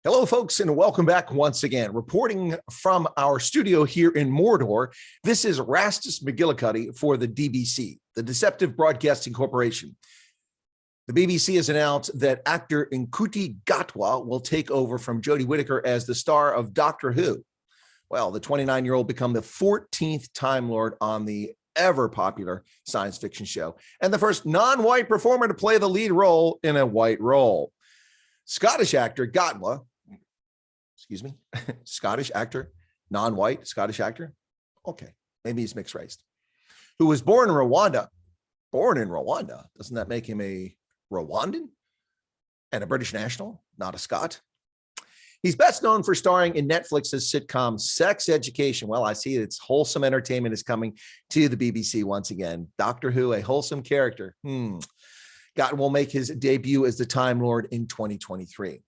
Hello, folks, and welcome back once again. Reporting from our studio here in Mordor, this is Rastus McGillicuddy for the DBC, the Deceptive Broadcasting Corporation. The BBC has announced that actor Ncuti Gatwa will take over from Jodie Whittaker as the star of Doctor Who. Well, the 29-year-old become the 14th Time Lord on the ever-popular science fiction show, and the first non-white performer to play the lead role in a white role. Scottish actor Gatwa, Scottish actor, non-white Scottish actor. Okay, maybe he's mixed race. Who was born in Rwanda. Doesn't that make him a Rwandan and a British national, not a Scot? He's best known for starring in Netflix's sitcom Sex Education. Well, I see it's wholesome entertainment is coming to the BBC once again. Doctor Who, a wholesome character. Gatwa will make his debut as the Time Lord in 2023.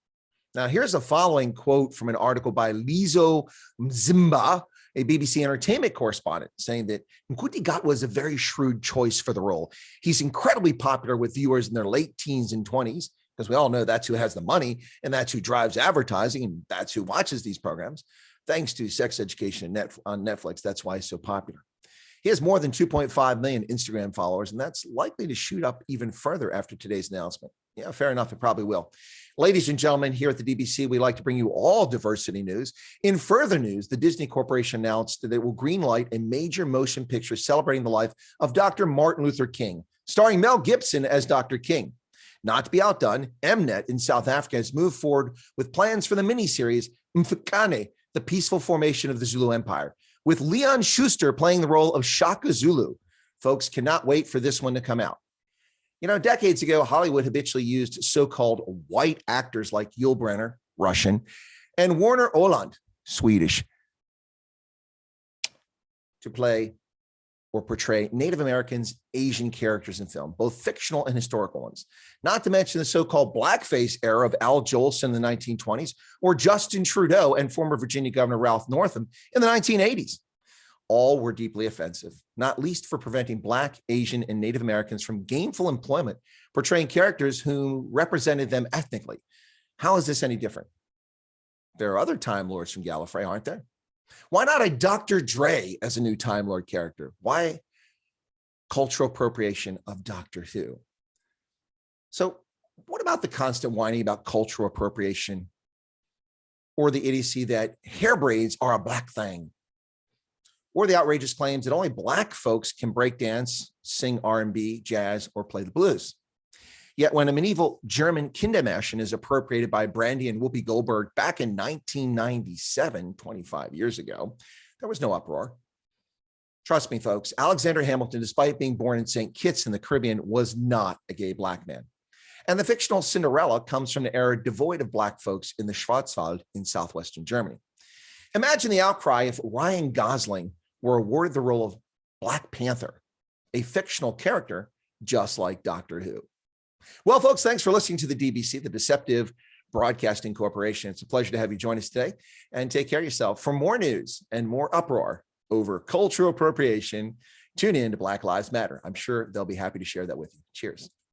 Now, here's a following quote from an article by Lizo Mzimba, a BBC entertainment correspondent, saying that Ncuti Gatwa is a very shrewd choice for the role. He's incredibly popular with viewers in their late teens and 20s, because we all know that's who has the money and that's who drives advertising and that's who watches these programs. Thanks to Sex Education on Netflix, that's why he's so popular. He has more than 2.5 million Instagram followers, and that's likely to shoot up even further after today's announcement. Yeah, fair enough. It probably will. Ladies and gentlemen, here at the DBC, we like to bring you all diversity news. In further news, the Disney Corporation announced that it will greenlight a major motion picture celebrating the life of Dr. Martin Luther King, starring Mel Gibson as Dr. King. Not to be outdone, Mnet in South Africa has moved forward with plans for the miniseries Mfukane, the peaceful formation of the Zulu Empire, with Leon Schuster playing the role of Shaka Zulu. Folks cannot wait for this one to come out. You know, decades ago, Hollywood habitually used so-called white actors like Yul Brynner, Russian, and Werner Åland, Swedish, to play or portray Native Americans, Asian characters in film, both fictional and historical ones. Not to mention the so-called blackface era of Al Jolson in the 1920s, or Justin Trudeau and former Virginia Governor Ralph Northam in the 1980s. All were deeply offensive, not least for preventing Black, Asian, and Native Americans from gainful employment, portraying characters who represented them ethnically. How is this any different? There are other Time Lords from Gallifrey, aren't there? Why not a Dr. Dre as a new Time Lord character? Why cultural appropriation of Doctor Who? So what about the constant whining about cultural appropriation, or the idiocy that hair braids are a Black thing? Or the outrageous claims that only Black folks can break dance, sing R&B, jazz, or play the blues. Yet when a medieval German Kindermärchen is appropriated by Brandy and Whoopi Goldberg back in 1997, 25 years ago, there was no uproar. Trust me, folks, Alexander Hamilton, despite being born in St. Kitts in the Caribbean, was not a gay Black man. And the fictional Cinderella comes from an era devoid of Black folks in the Schwarzwald in southwestern Germany. Imagine the outcry if Ryan Gosling were awarded the role of Black Panther, a fictional character just like Doctor Who. Well, folks, thanks for listening to the DBC, the Deceptive Broadcasting Corporation. It's a pleasure to have you join us today, and take care of yourself. For more news and more uproar over cultural appropriation, tune in to Black Lives Matter. I'm sure they'll be happy to share that with you. Cheers.